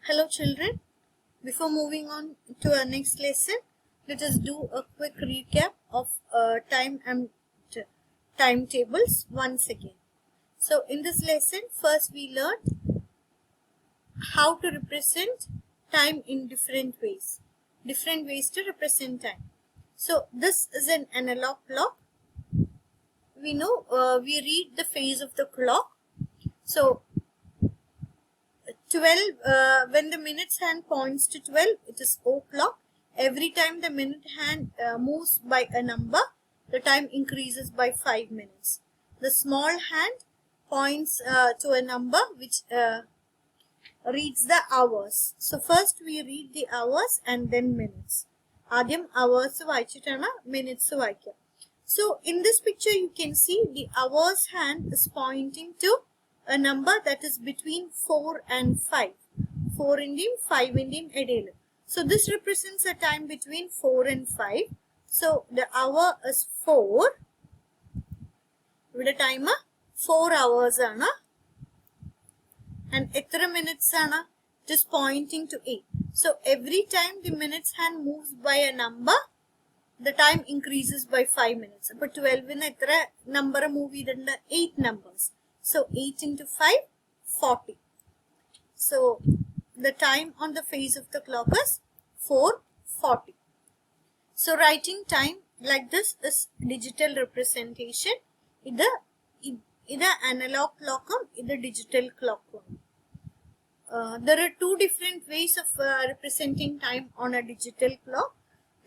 Hello children, before moving on to our next lesson, let us do a quick recap of time and timetables once again. So in this lesson, first we learned how to represent time in different ways to represent time. So this is an analog clock. We know we read the phase of the clock. So 12, when the minutes hand points to 12, it is o'clock. Every time the minute hand moves by a number, the time increases by 5 minutes. The small hand points to a number which reads the hours. So first we read the hours and then minutes. Adyam hours vayichittana minutes vaayikka. So in this picture you can see the hours hand is pointing to a number that is between 4 and 5. 4 ഇന്റെയും 5 ഇന്റെയും ഇടയിൽ. So this represents a time between 4 and 5. So the hour is 4. ഇവിടെ time 4 hours ആണ്. And എത്ര minutes ആണ്? It is pointing to 8. So every time the minutes hand moves by a number, the time increases by 5 minutes. അപ്പോൾ 12 ന് എത്ര number move ചെയ്തിട്ടുണ്ട്? 8 numbers. So 8 into 5, 40. So the time on the face of the clock is 4:40. So writing time like this is digital representation. This analog clock, this digital clock. There are two different ways of representing time on a digital clock.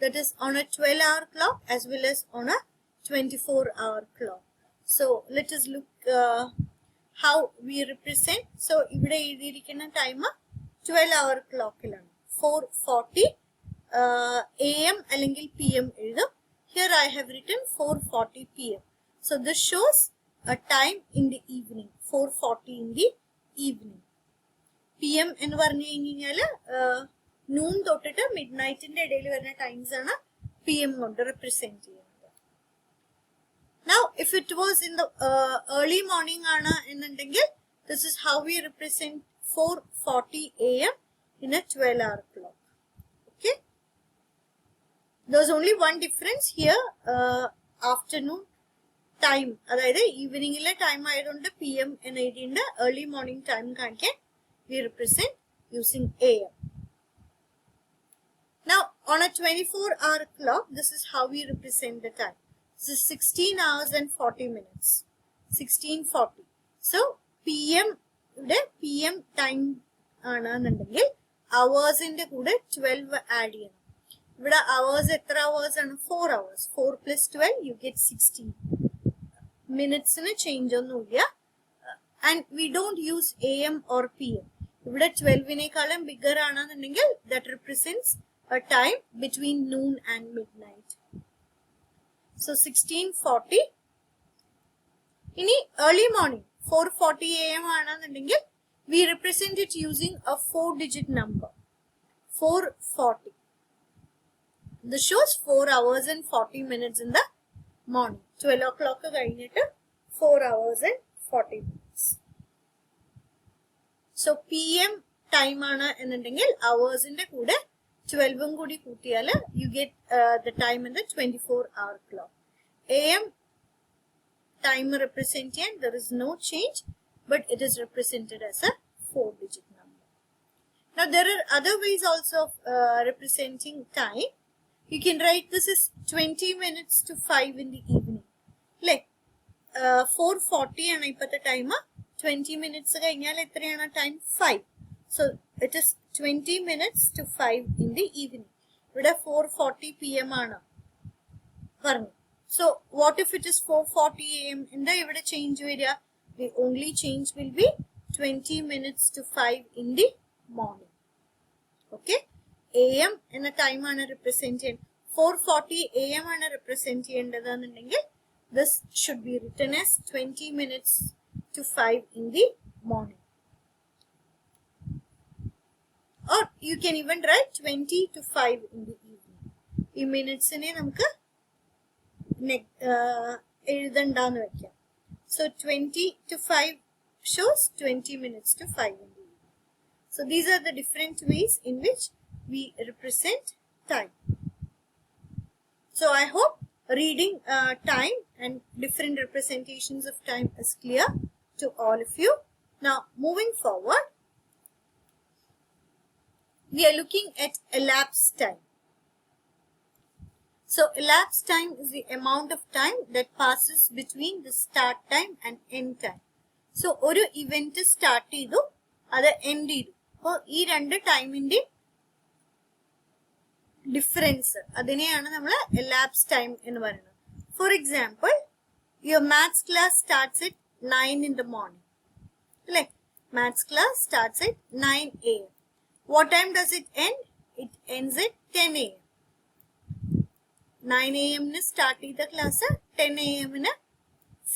That is on a 12-hour clock as well as on a 24-hour clock. So let us look how we represent. So ഇവിടെ എഴുതിയിരിക്കുന്ന time 12-hour clockലാണ് 4:40 AM അല്ലെങ്കിൽ PM എഴുതും. Here I have written 4:40 PM. So this shows a time in the evening, 4:40 in the evening. PM എന്ന് പറഞ്ഞു കഴിഞ്ഞാൽ noon തൊട്ടിട്ട് midnightന്റെ ഇടയിൽ വരുന്ന ടൈംസ് ആണ് PM കൊണ്ട് represent ചെയ്യുന്നത്. Now, if it was in the early morning, this is how we represent 4:40 AM in a 12-hour clock. Okay. There's only one difference here. Afternoon time, that is evening time. I don't PM and early morning time. We represent using AM. Now, on a 24-hour clock, this is how we represent the time. This is 16 hours and 40 minutes. 16:40. So, PM time ആണെന്നുണ്ടെങ്കിൽ hours ന്റെ കൂടെ 12 add ചെയ്യണം. ഇവിടെ hours എത്ര hours ആണ്? 4 hours. 4 plus 12 you get 16. Minutes ന് change ഒന്നുമില്ല. And we don't use AM or PM. ഇവിടെ 12 നേക്കാളും bigger ആണെന്നുണ്ടെങ്കിൽ that represents a time between noon and midnight. So 16:40. In early morning 4:40 AM ആണെന്നുണ്ടെങ്കിൽ we represent it using a 4-digit number 440. This shows 4 hours and 40 minutes in the morning. 12 o'clock കഴിഞ്ഞിട്ട് 4 hours and 40 minutes. So PM time ആണ് എന്നുണ്ടെങ്കിൽ hours ന്റെ കൂടെ 12 കൂടി കൂട്ടിയാൽ you get the time in the 24-hour clock. AM time represent ചെയ്യാൻ there is no change, but it is represented as a 4-digit number. Now there are other ways also of representing time. You can write this is 20 minutes to 5 in the evening. Like 4:40 ആണ് ഇപ്പോഴത്തെ time. 20 minutes കഴിഞ്ഞാൽ എത്രയാണ് time? 5. So it is 20 minutes to 5 in the evening. ഇവിടെ 4:40 PM ആണ് പറഞ്ഞു. So what if it is 4:40 AM? എന്താ ഇവിടെ change വരിക? The only change will be 20 minutes to 5 in the morning. Okay? AM എന്ന time ആണ് represent ചെയ്യുന്നത്. 4:40 AM ആണ് represent ചെയ്യേണ്ടതെന്നുണ്ടെങ്കിൽ this should be written as 20 minutes to 5 in the morning. Or you can even write 20 to 5 in the evening. ഈ മിനിറ്റ്സിനെ നമുക്ക് എഴുതണ്ടാന്ന് വെക്കാം. So 20 to 5 shows 20 minutes to 5 in the evening. So So these are the different ways in which we represent time. So I hope reading time and different representations of time is clear to all of you. Now moving forward, we are looking at elapsed time. So elapsed time is the amount of time that passes between the start time and end time. So ഒരു event start ചെയ്തു അത് end ചെയ്തു. അപ്പോൾ ഈ രണ്ട് ടൈമിന്റെ difference അതിനെയാണ് നമ്മൾ elapsed time എന്ന് പറയുന്നത്. For example, your maths class starts at 9 in the morning. അല്ലേ? Maths class starts at 9 a.m. What time does it end? It ends at 10 a.m. 9 a.m. start the class, 10 a.m.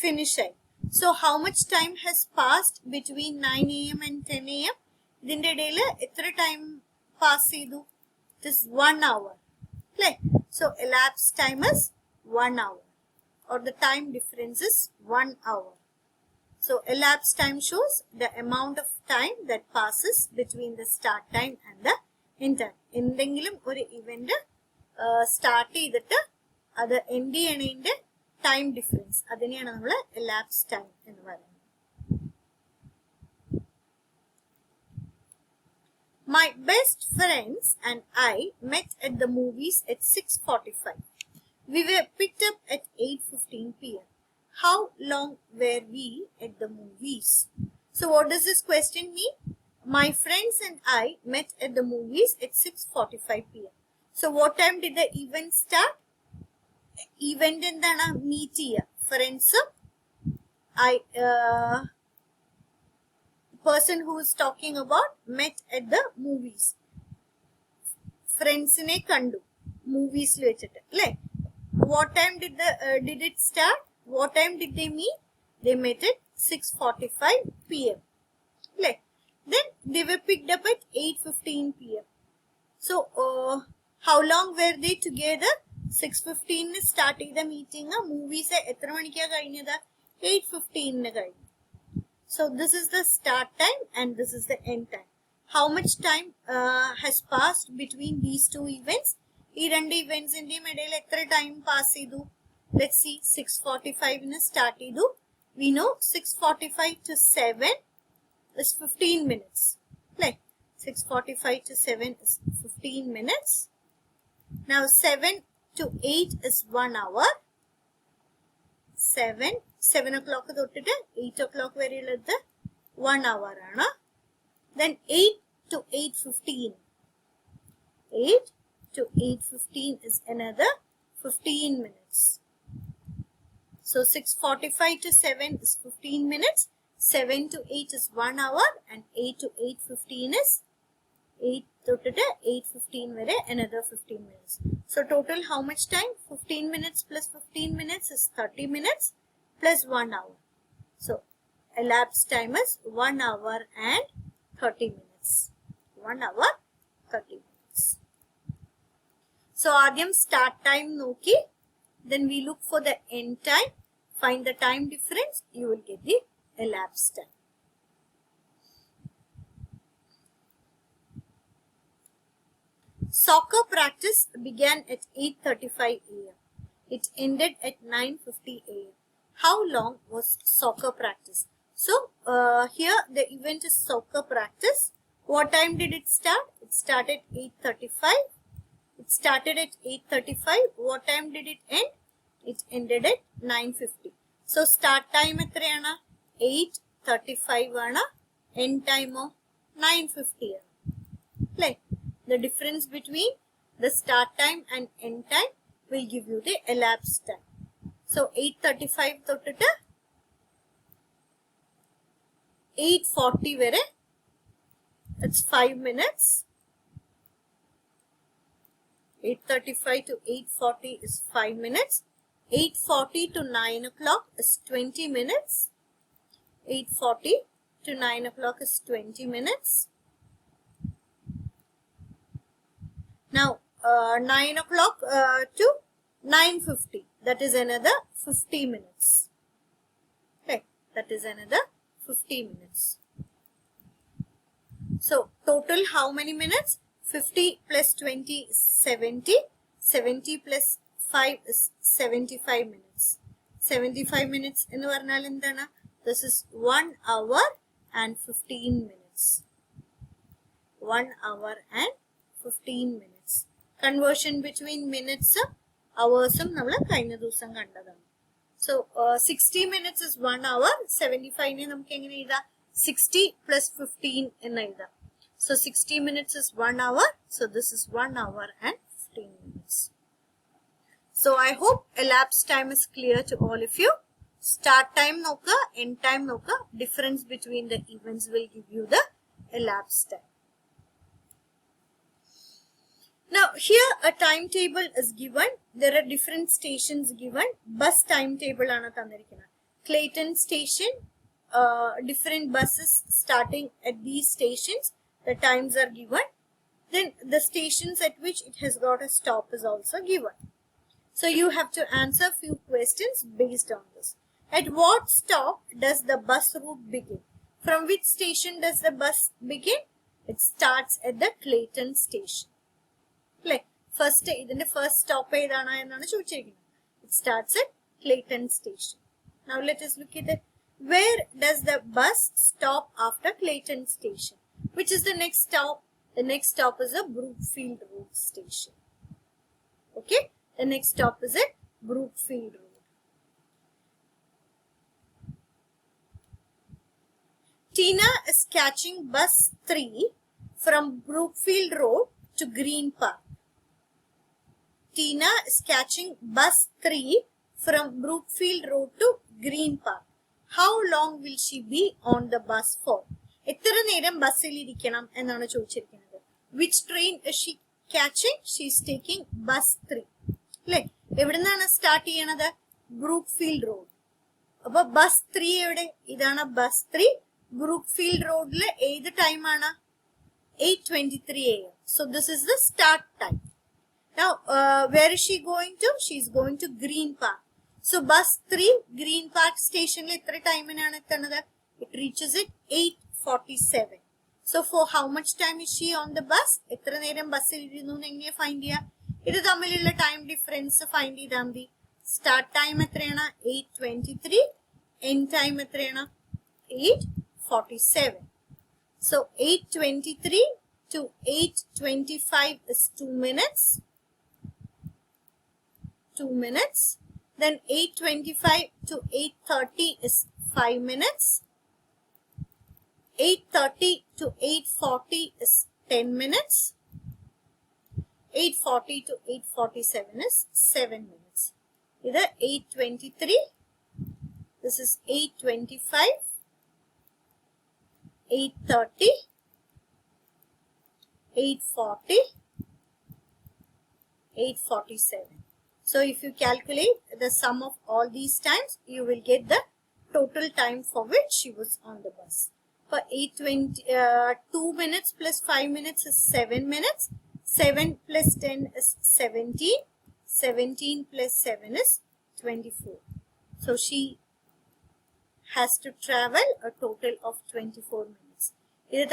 finish. So how much time has passed between 9 a.m. and 10 a.m.? Dinde daily etra time pass idu? It is 1 hour. Okay. So elapsed time is 1 hour, or the time difference is 1 hour. So elapsed time shows the amount of time that passes between the start time and the end time. എന്തെങ്കിലും ഒരു event start ചെയ്തിട്ട് അത് end ചെയ്യണതിന്റെ time difference അതിനെയാണ് നമ്മൾ elapsed time എന്ന് പറയുന്നത്. My best friends and I met at the movies at 6:45. We were picked up at 8:15 p.m. How long were we at the movies? So what does this question mean? My friends and I met at the movies at 6:45 p.m. So what time did the event start? Event endana meet cheya. Friends, person who is talking about met at the movies. Friends ne kandu movies lo vechittu alle. What time did it start? What time did they meet? They met at 6:45 p.m. alle. Then they were picked up at 8:15 p.m. So how long were they together? 6:15 start the meeting. Movies എത്ര മണിക്കാ കഴിഞ്ഞത്? 8:15 കഴിഞ്ഞു. So this is the start time and this is the end time. How much time has passed between these two events? ഈ രണ്ട് ഇവന്റ്സിന്റെയും ഇടയിൽ എത്ര time pass ചെയ്തു? Let's see. 6:45 start ചെയ്തു. We know 6:45 to 7 is 15 minutes. Like 6:45 to 7 is 15 minutes. Now 7 to 8 is 1 hour. 7 o'clock തൊട്ടിട്ട് 8 o'clock വരെയുള്ളത് 1 hour ആണ്. Then 8 to 8:15. 8 to 8:15 is another 15 minutes. So 6:45 to 7 is 15 minutes. 7 to 8 is 1 hour and 8 to 8:15 is 8 to 8:15 vare another 15 minutes. So total how much time? 15 minutes plus 15 minutes is 30 minutes plus 1 hour. So elapsed time is 1 hour and 30 minutes. 1 hour 30 minutes. So ആദ്യം start time നോക്കി, then we look for the end time, find the time difference, you will get the elapsed time. Soccer practice began at 8:35 a.m. It ended at 9:50 a.m. How long was soccer practice? So here the event is soccer practice. What time did it start? It started 8:35. It started at 8:35. What time did it end? It ended at 9:50. So start time എത്രയാണ്? 8:35 ആണ്. End time 9:50 ആണ്. Like the difference between the start time and end time will give you the elapsed time. So 8:35 തൊട്ടിട്ട് 8:40 വരെ, it's 5 minutes. 8:35 to 8:40 is 5 minutes. 8:40 to 9 o'clock is 20 minutes. 8:40 to 9 o'clock is 20 minutes. Now 9 o'clock to 9:50, that is another 50 minutes. Okay, that is another 50 minutes. So total how many minutes? 50 plus 20 is 70. 70 plus 5 is 75 minutes. 75 minutes in varnal endana? This is 1 hour and 15 minutes. 1 hour and 15 minutes. Conversion between minutes, hours, so 60 minutes is 1 hour. 75 is 60 plus 15 in either. So 60 minutes is 1 hour. So this is 1 hour and 15 minutes. So I hope elapsed time is clear to all of you. Start time noka, end time noka. Difference between the events will give you the elapsed time. Now here a timetable is given. There are different stations given. Bus timetable ana thandirikkunna. Clayton station, different buses starting at these stations. The times are given. Then the stations at which it has got a stop is also given. So you have to answer few questions based on this. At what stop does the bus route begin? From which station does the bus begin? It starts at the Clayton station. First stop it starts at Clayton station. Now let us look at it. Where does the bus stop after Clayton station? Which is the next stop? The next stop is a Brookfield Road station. Okay, the next stop is at Brookfield Road. Tina is catching bus 3 from Brookfield Road to Green Park. Tina is catching bus 3 from Brookfield Road to Green Park. How long will she be on the bus for? Which train is she catching? She is taking bus 3. Start Brookfield Road. Bus 3 bus 3. Brookfield Road le time 8:23 a.m. So this is the start time. Now where is she going to? She is going to Green Park. So bus 3 Green Park station le time it reaches at 8:47. So for how much time is she on the bus? Find this time difference find it. Start time 8:23. End time 8:47. So 8:23 to 8:25 is 2 minutes. 2 minutes. Then 8:25 to 8:30 is 5 minutes. 8:30 to 8:40 is 10 minutes. 8:40 to 8:47 is 7 minutes. Either 8:23. This is 8:25. 8:30, 8:40, 8:47. So if you calculate the sum of all these times, you will get the total time for which she was on the bus. For 2 minutes plus 5 minutes is 7 minutes. 7 plus 10 is 17. 17 plus 7 is 24. So she has to travel a total of 24 minutes. This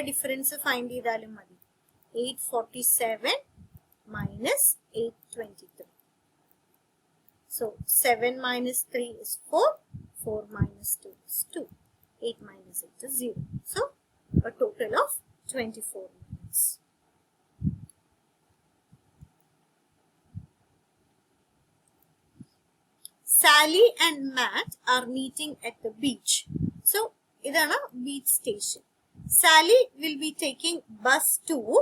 difference find 8:47 minus 8:23. So 7 minus 3 is 4. 4 minus 2 is 2. 8 minus 8 is 0. So a total of 24 minutes. Sally and Matt are meeting at the beach. So this is a beach station. Sally will be taking bus 2.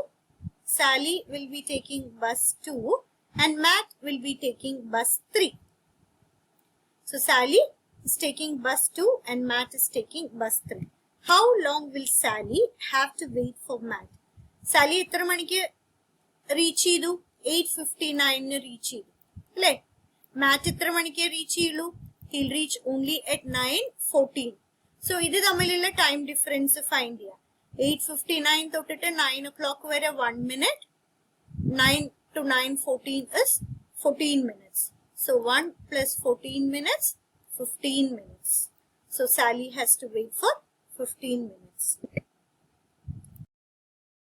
Sally will be taking bus 2 and Matt will be taking bus 3. So Sally is taking bus 2 and Matt is taking bus 3. How long will Sally have to wait for Matt? Sally എത്ര മണിക്ക് reach ചെയ്തു? 8:59 reach ചെയ്തു. അല്ലേ? Matt എത്ര മണിക്ക് reach ചെയ്യുള്ളൂ? He'll reach only at 9:14. So ഇത് തമ്മിലുള്ള time difference find ചെയ്യാം. 8:59 തൊട്ടിട്ട് 9 o'clock വരെ 1 minute. 9 to 9:14 is 14 minutes. So 1 plus 14 minutes, 15 minutes. So Sally has to wait for 15 minutes.